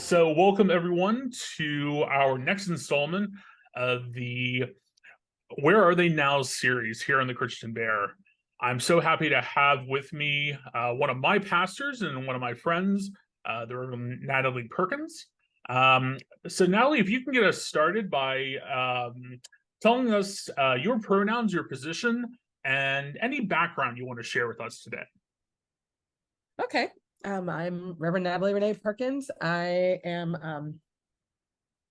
So, welcome everyone to our next installment of the Where Are They Now series here on the Christian Bear. I'm so happy to have with me one of my pastors and one of my friends, the Reverend Natalie Perkins. So, Natalie, if you can get us started by telling us your pronouns, your position, and any background you want to share with us today. Okay. I'm Reverend Natalie Renee Perkins. I am on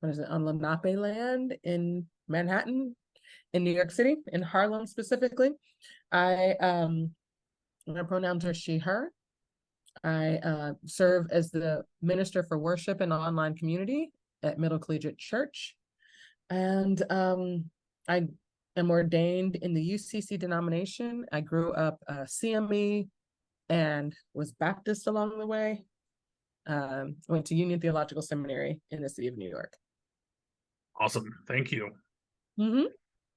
Lenape land in Manhattan, in New York City, in Harlem specifically. My pronouns are she, her. I serve as the minister for worship in the online community at Middle Collegiate Church. And I am ordained in the UCC denomination. I grew up CME and was Baptist along the way. Went to Union Theological Seminary in the city of New York. Awesome. Thank you. Mm-hmm.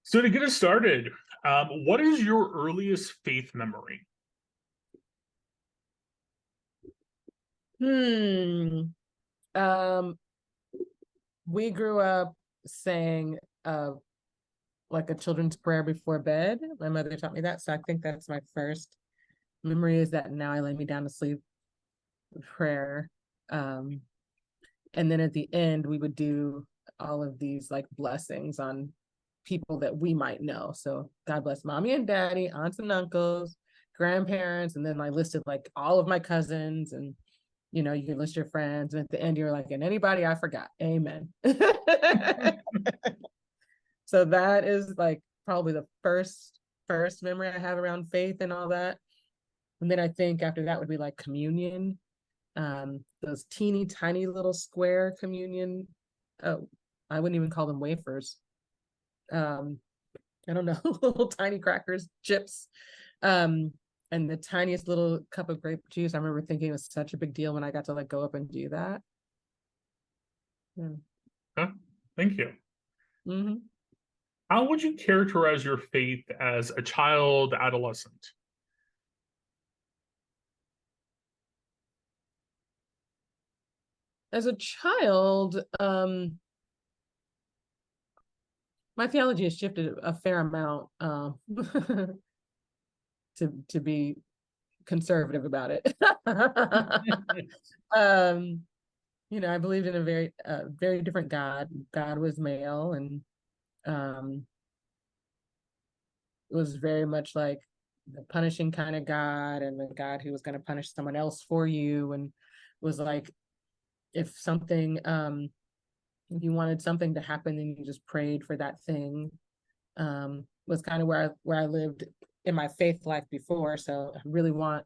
So to get us started, what is your earliest faith memory? We grew up saying like a children's prayer before bed. My mother taught me that, so I think that's my first memory, is that now I lay me down to sleep prayer. And then at the end, we would do all of these like blessings on people that we might know. So God bless mommy and daddy, aunts and uncles, grandparents, and then I listed like all of my cousins, and you can list your friends, and at the end you're like, and anybody I forgot, amen. So that is like probably the first memory I have around faith and all that. And then I think after that would be like communion, those teeny tiny little square communion. Oh, I wouldn't even call them wafers. I don't know, little tiny crackers, chips, and the tiniest little cup of grape juice. I remember thinking it was such a big deal when I got to like go up and do that. Yeah. Huh? Thank you. Mm-hmm. How would you characterize your faith as a child, adolescent? As a child, my theology has shifted a fair amount, to be conservative about it. I believed in a very different God. God was male, and it was very much like the punishing kind of God, and the God who was going to punish someone else for you, and was like, if something, if you wanted something to happen, then you just prayed for that thing. Was kind of where I lived in my faith life before. So I really want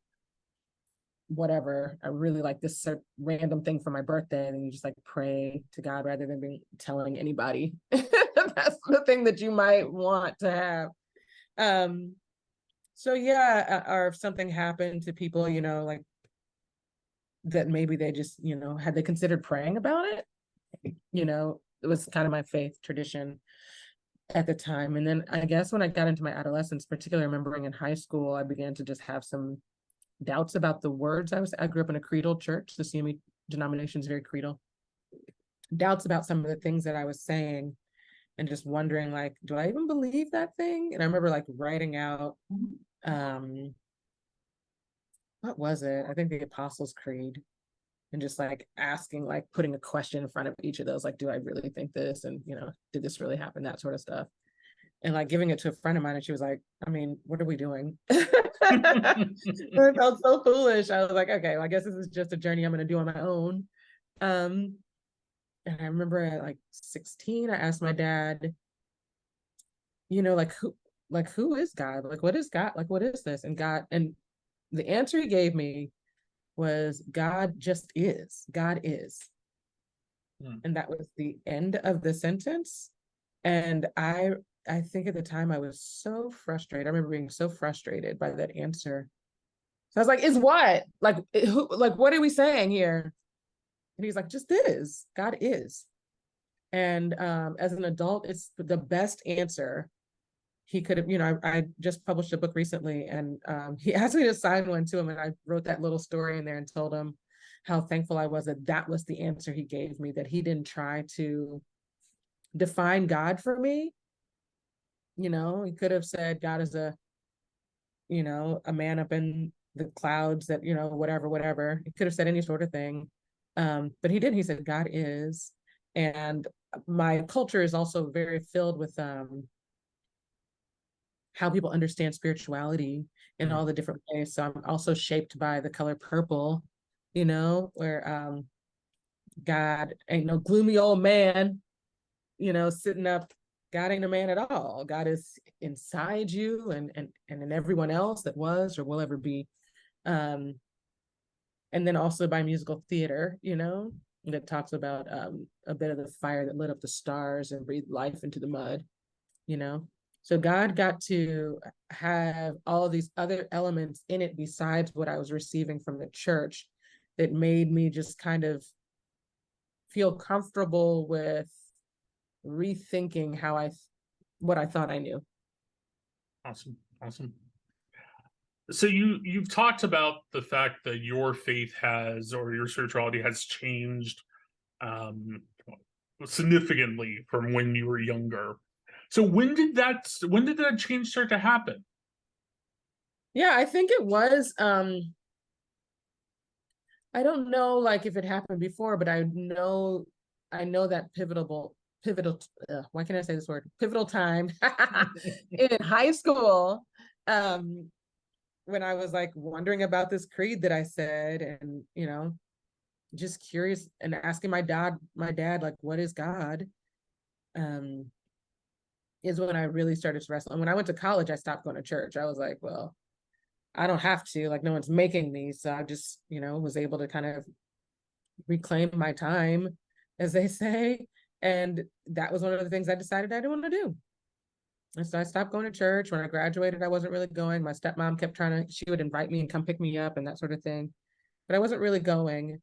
whatever. I really like this random thing for my birthday, and you just like pray to God rather than telling anybody. That's the thing that you might want to have. So yeah, or if something happened to people, like that, maybe they just, had they considered praying about it? It was kind of my faith tradition at the time. And then I guess when I got into my adolescence, particularly remembering in high school, I began to just have some doubts about the words. I grew up in a creedal church. The CME denomination is very creedal. Doubts about some of the things that I was saying, and just wondering, like, do I even believe that thing? And I remember like writing out, what was it? I think the Apostles' Creed, and just like asking, like putting a question in front of each of those, like, do I really think this? And, did this really happen? That sort of stuff. And like giving it to a friend of mine, and she was like, I mean, what are we doing? I felt so foolish. I was like, okay, well, I guess this is just a journey I'm going to do on my own. And I remember at like 16, I asked my dad, who is God? Like, what is God? Like, what is this? And the answer he gave me was, God just is. God is. And that was the end of the sentence. And I think at the time I was so frustrated. I remember being so frustrated by that answer. So I was like, is what? Like, what are we saying here? And he's like, just is. God is. And as an adult, it's the best answer he could have. I just published a book recently, and he asked me to sign one to him, and I wrote that little story in there and told him, how thankful I was that that was the answer he gave me, that he didn't try to define God for me. You know, he could have said God is a, you know, a man up in the clouds that, you know, whatever. He could have said any sort of thing. But he didn't. He said, God is. And my culture is also very filled with how people understand spirituality in all the different ways. So I'm also shaped by the color purple, you know, where God ain't no gloomy old man, you know, sitting up. God ain't a man at all. God is inside you and in everyone else that was or will ever be. Um, and then also by musical theater, you know, that talks about a bit of the fire that lit up the stars and breathed life into the mud, you know. So God got to have all of these other elements in it besides what I was receiving from the church that made me just kind of feel comfortable with rethinking what I thought I knew. Awesome. Awesome. So you've talked about the fact that your faith has, or your spirituality has changed um significantly from when you were younger. So when did that change start to happen? Yeah, I think it was I don't know like if it happened before, but I know that pivotal why can't I say this word? Pivotal time in high school. Um when I was like wondering about this creed that I said, and you know, just curious and asking my dad, like, what is God? Um, is when I really started to wrestle. And when I went to college, I stopped going to church. I was like, well, I don't have to, like, no one's making me. So I just, you know, was able to kind of reclaim my time, as they say. And that was one of the things I decided I didn't want to do. And so I stopped going to church. When I graduated, I wasn't really going. My stepmom kept she would invite me and come pick me up and that sort of thing. But I wasn't really going.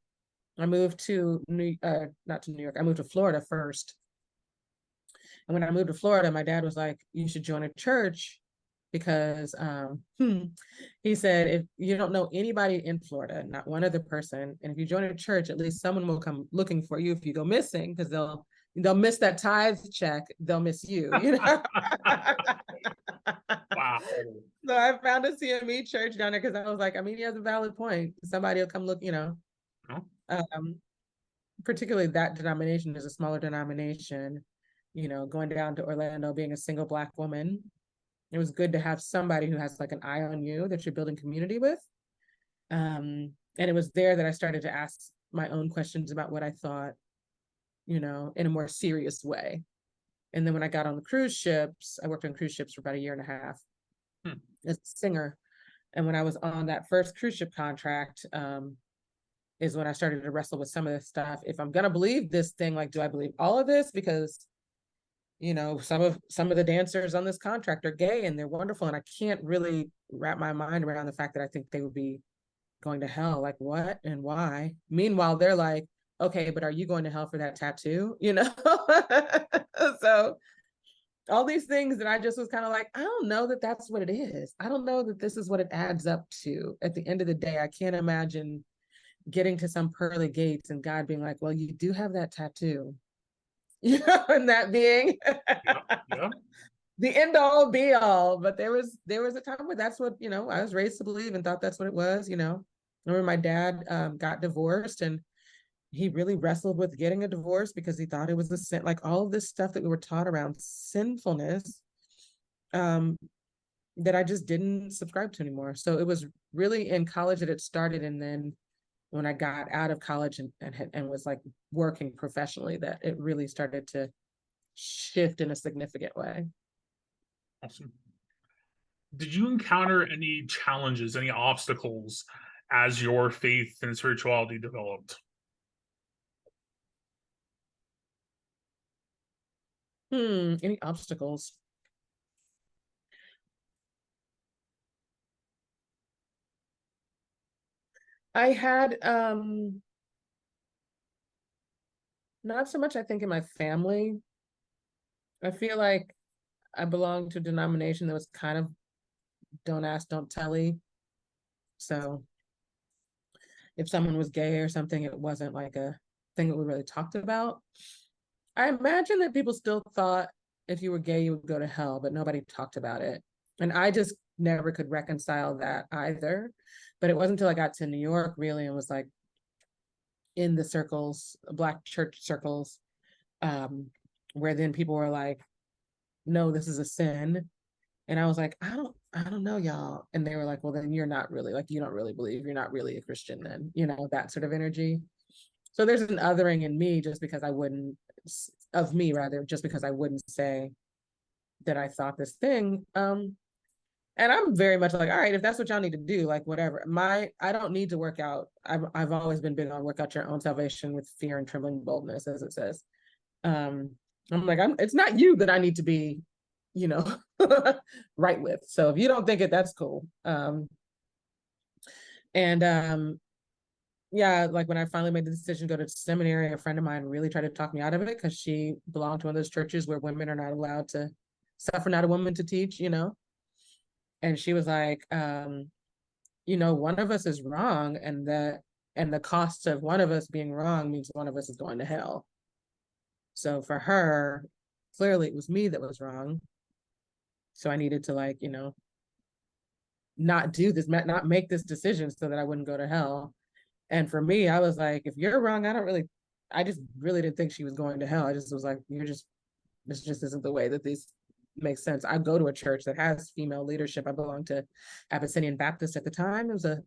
I moved to not to New York. I moved to Florida first. And when I moved to Florida, my dad was like, "You should join a church," because he said, "If you don't know anybody in Florida, not one other person, and if you join a church, at least someone will come looking for you if you go missing, because they'll miss that tithe check, they'll miss you, you know." Wow. So I found a CME church down there because I was like, I mean, he has a valid point. Somebody will come look, you know. Oh. Particularly that denomination is a smaller denomination, you know, going down to Orlando, being a single Black woman, it was good to have somebody who has like an eye on you that you're building community with. And it was there that I started to ask my own questions about what I thought, you know, in a more serious way. And then when I got on the cruise ships, I worked on cruise ships for about a year and a half as a singer. And when I was on that first cruise ship contract, is when I started to wrestle with some of this stuff. If I'm gonna believe this thing, like, do I believe all of this? Because, you know, some of the dancers on this contract are gay and they're wonderful, and I can't really wrap my mind around the fact that I think they would be going to hell. Like, what and why? Meanwhile, they're like, okay, but are you going to hell for that tattoo? You know? So all these things that I just was kind of like, I don't know that that's what it is. I don't know that this is what it adds up to. At the end of the day, I can't imagine getting to some pearly gates and God being like, well, you do have that tattoo. You know, and that being Yeah. the end all be all. But there was a time where that's what, you know, I was raised to believe and thought that's what it was, you know. I remember my dad got divorced, and he really wrestled with getting a divorce because he thought it was a sin, like all of this stuff that we were taught around sinfulness, um, that I just didn't subscribe to anymore. So it was really in college that it started, and then when I got out of college and was like working professionally, that it really started to shift in a significant way. Awesome. Did you encounter any challenges, any obstacles as your faith and spirituality developed? Any obstacles? I had not so much, I think, in my family. I feel like I belong to a denomination that was kind of don't ask, don't tell. So if someone was gay or something, it wasn't like a thing that we really talked about. I imagine that people still thought if you were gay, you would go to hell, but nobody talked about it. And I just never could reconcile that either. But it wasn't until I got to New York really and was like in the circles, Black church circles, where then people were like, no, this is a sin. And I was like, I don't know, y'all. And they were like, well, then you're not really, like, you don't really believe, you're not really a Christian then, that sort of energy. So there's an othering in me just because I wouldn't, of me rather, just because I wouldn't say that I thought this thing. And I'm very much like, all right, if that's what y'all need to do, like whatever. I don't need to work out. I've always been big on work out your own salvation with fear and trembling boldness, as it says. I'm like, it's not you that I need to be, you know, right with. So if you don't think it, that's cool. Yeah, like when I finally made the decision to go to seminary, a friend of mine really tried to talk me out of it because she belonged to one of those churches where women are not allowed to suffer, not a woman to teach, And she was like, one of us is wrong, and the cost of one of us being wrong means one of us is going to hell. So for her, clearly it was me that was wrong. So I needed to not do this, not make this decision so that I wouldn't go to hell. And for me, I was like, if you're wrong, I just really didn't think she was going to hell. I just was like, this just isn't the way that this makes sense. I go to a church that has female leadership. I belonged to Abyssinian Baptist at the time. It was a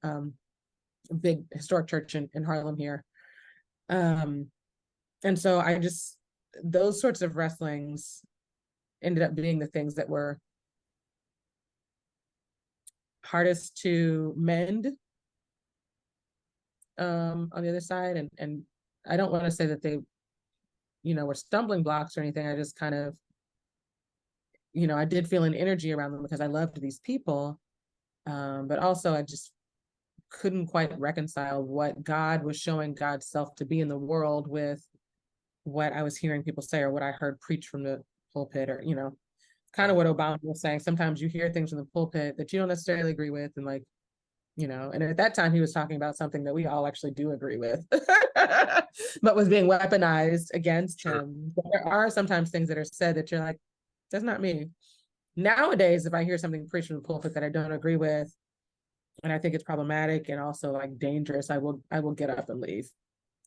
big historic church in Harlem here. And so those sorts of wrestlings ended up being the things that were hardest to mend on the other side. And I don't want to say that they, were stumbling blocks or anything. I just kind of, I did feel an energy around them because I loved these people. But also I just couldn't quite reconcile what God was showing God's self to be in the world with what I was hearing people say or what I heard preached from the pulpit or, kind of what Obama was saying. Sometimes you hear things from the pulpit that you don't necessarily agree with. And like, and at that time he was talking about something that we all actually do agree with, but was being weaponized against him. But there are sometimes things that are said that you're like, that's not me. Nowadays, if I hear something preached from the pulpit that I don't agree with, and I think it's problematic and also like dangerous, I will get up and leave.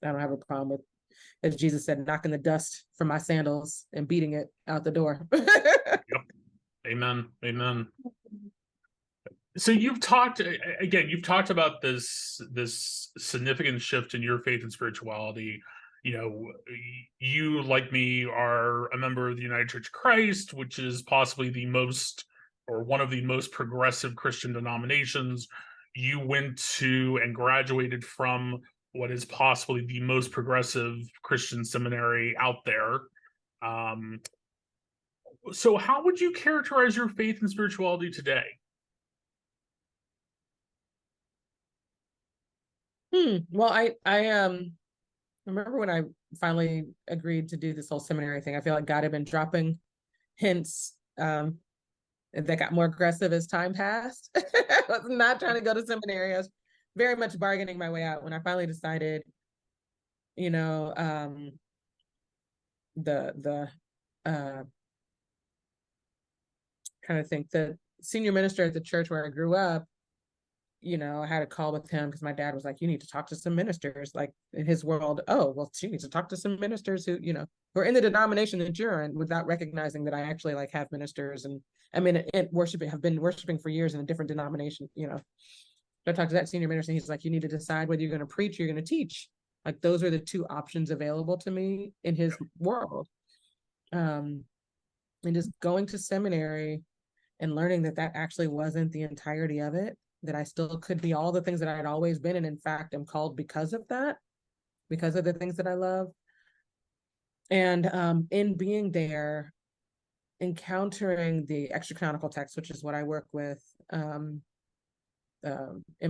I don't have a problem with, as Jesus said, knocking the dust from my sandals and beating it out the door. Yep. Amen. Amen. So you've talked about this significant shift in your faith and spirituality. You, like me, are a member of the United Church of Christ, which is possibly the most or one of the most progressive Christian denominations. You went to and graduated from what is possibly the most progressive Christian seminary out there. So how would you characterize your faith and spirituality today? Well, I remember when I finally agreed to do this whole seminary thing. I feel like God had been dropping hints that got more aggressive as time passed. I was not trying to go to seminary. I was very much bargaining my way out when I finally decided, the kind of think the senior minister at the church where I grew up, I had a call with him because my dad was like, you need to talk to some ministers. Like in his world, oh, well, she needs to talk to some ministers who, who are in the denomination that you're in, without recognizing that I actually like have ministers. And I mean, have been worshiping for years in a different denomination, So I talked to that senior minister and he's like, you need to decide whether you're going to preach or you're going to teach. Like those are the two options available to me in his world. And just going to seminary and learning that actually wasn't the entirety of it, that I still could be all the things that I had always been. And in fact, am called because of that, because of the things that I love. And in being there, encountering the extra canonical text, which is what I work with in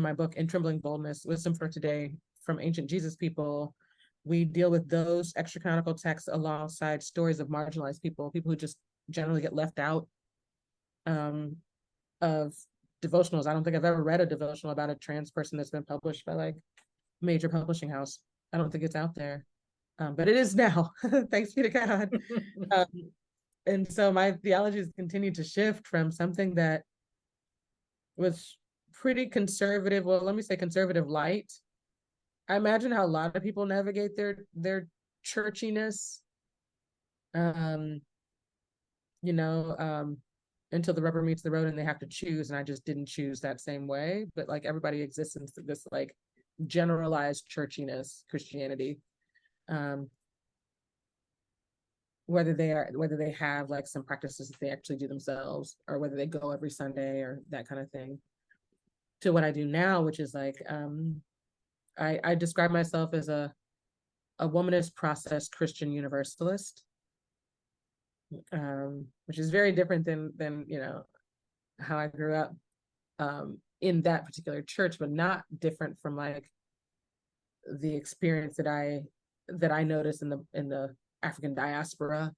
my book, In Trembling Boldness, Wisdom for Today from Ancient Jesus People, we deal with those extra canonical texts alongside stories of marginalized people who just generally get left out of devotionals. I don't think I've ever read a devotional about a trans person that's been published by like major publishing house. I don't think it's out there, but it is now. Thanks be to God. Um, and so my theology has continued to shift from something that was pretty conservative. Well, let me say conservative light. I imagine how a lot of people navigate their churchiness. Um, you know, until the rubber meets the road and they have to choose. And I just didn't choose that same way. But like everybody exists in this like generalized churchiness, Christianity. Um, whether they have like some practices that they actually do themselves, or whether they go every Sunday or that kind of thing, to what I do now, which is like I describe myself as a womanist process Christian universalist, which is very different than how I grew up in that particular church, but not different from like the experience that I noticed in the African diaspora,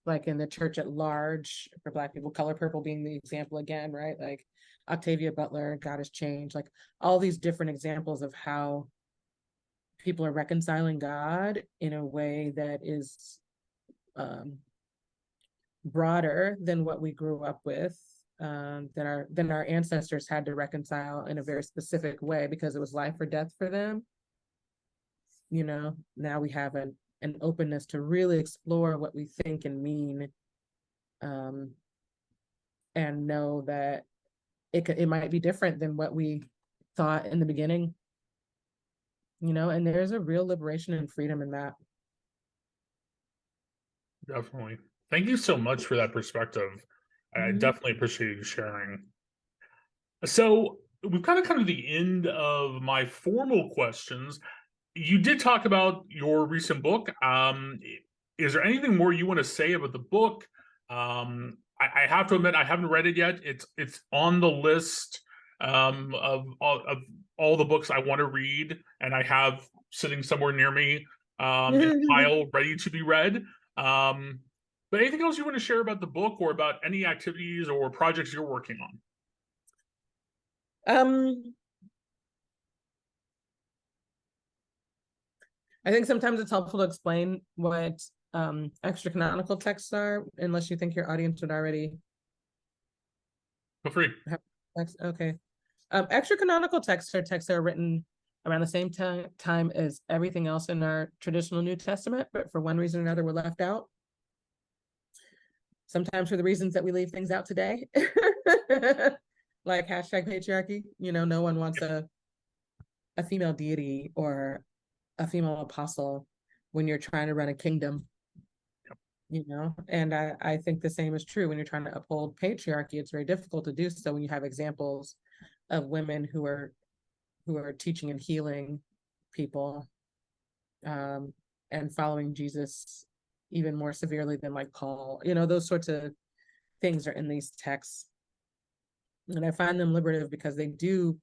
like in the church at large for Black people, Color Purple being the example again, right? Like Octavia Butler, God Has Changed, like all these different examples of how people are reconciling God in a way that is broader than what we grew up with, than our ancestors had to reconcile in a very specific way because it was life or death for them. Now we have an openness to really explore what we think and mean, and know that it might be different than what we thought in the beginning, and there's a real liberation and freedom in that. Definitely. Thank you so much for that perspective. I definitely appreciate you sharing. So we've kind of come to the end of my formal questions. You did talk about your recent book. Is there anything more you want to say about the book? I have to admit I haven't read it yet. It's on the list of all the books I want to read, and I have sitting somewhere near me in a pile ready to be read. But anything else you want to share about the book or about any activities or projects you're working on? I think sometimes it's helpful to explain what extra canonical texts are, unless you think your audience would already Feel free. have text. Okay. Extra canonical texts are texts that are written around the same time as everything else in our traditional New Testament, but for one reason or another, were left out. Sometimes for the reasons that we leave things out today, like hashtag patriarchy. No one wants a female deity or a female apostle when you're trying to run a kingdom. And I think the same is true when you're trying to uphold patriarchy. It's very difficult to do so when you have examples of women who are teaching and healing people, and following Jesus even more severely than like Paul. Those sorts of things are in these texts, and I find them liberative because they do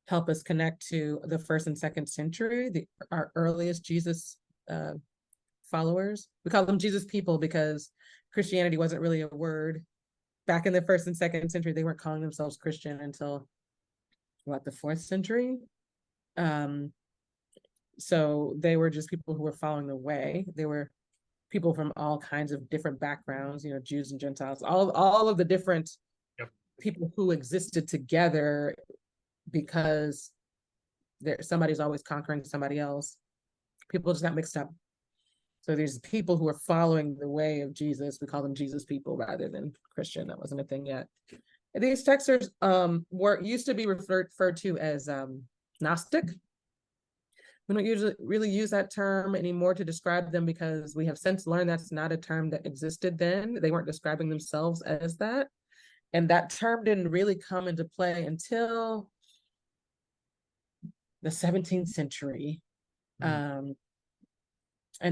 help us connect to the first and second century, our earliest Jesus followers. We call them Jesus people because Christianity wasn't really a word back in the first and second century. They weren't calling themselves Christian until the 4th century. So they were just people who were following the way. They were people from all kinds of different backgrounds, Jews and Gentiles, all of the different people who existed together because somebody's always conquering somebody else. People just got mixed up. So there's people who are following the way of Jesus. We call them Jesus people rather than Christian. That wasn't a thing yet. And these texts used to be referred to as Gnostic. We don't usually really use that term anymore to describe them because we have since learned that's not a term that existed then. They weren't describing themselves as that. And that term didn't really come into play until the 17th century. And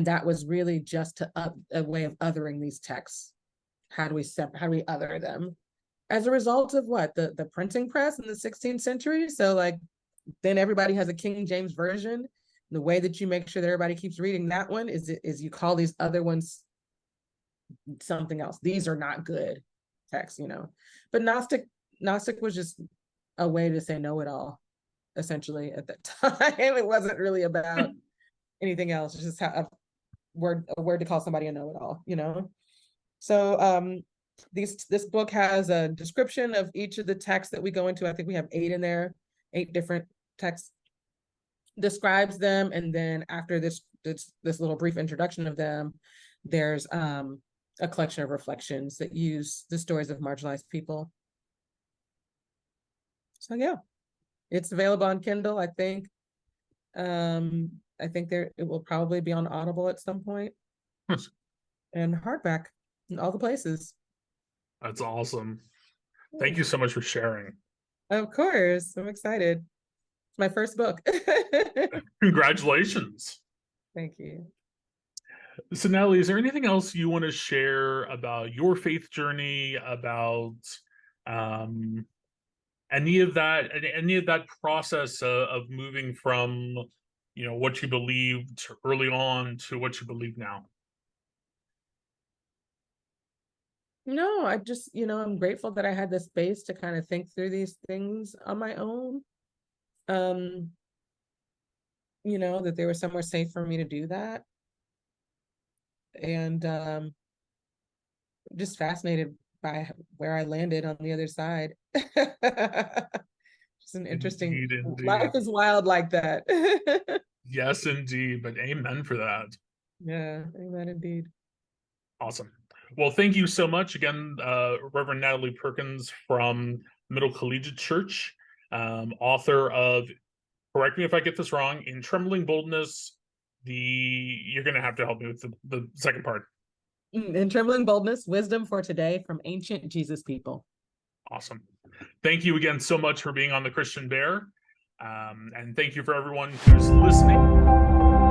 that was really just a way of othering these texts. How do we other them? As a result of what? The printing press in the 16th century? So like, then everybody has a King James version. The way that you make sure that everybody keeps reading that one is you call these other ones something else. These are not good texts, But Gnostic was just a way to say know it all. essentially at that time. It wasn't really about anything else. It's just a word to call somebody a know-it-all, you know? So this book has a description of each of the texts that we go into. I think we have 8 in there, 8 different texts, describes them, and then after this little brief introduction of them, there's a collection of reflections that use the stories of marginalized people. So yeah, it's available on Kindle, I think. I think it will probably be on Audible at some point, and hardback in all the places. That's awesome. Thank you so much for sharing. Of course, I'm excited. It's my first book. Congratulations. Thank you. So, Natalie, is there anything else you want to share about your faith journey, about any of that process of moving from, what you believed early on to what you believe now? No, I just, I'm grateful that I had the space to kind of think through these things on my own. That there was somewhere safe for me to do that. And just fascinated by where I landed on the other side. Just an interesting Indeed. Life is wild like that. Yes, indeed. But amen for that. Yeah, amen indeed. Awesome. Well, thank you so much again, Reverend Natalie Perkins from Middle Collegiate Church, author of, correct me if I get this wrong, In Trembling Boldness, you're going to have to help me with the second part. In Trembling Boldness, Wisdom for Today from Ancient Jesus People. Awesome. Thank you again so much for being on the Christian Bear. And thank you for everyone who's listening.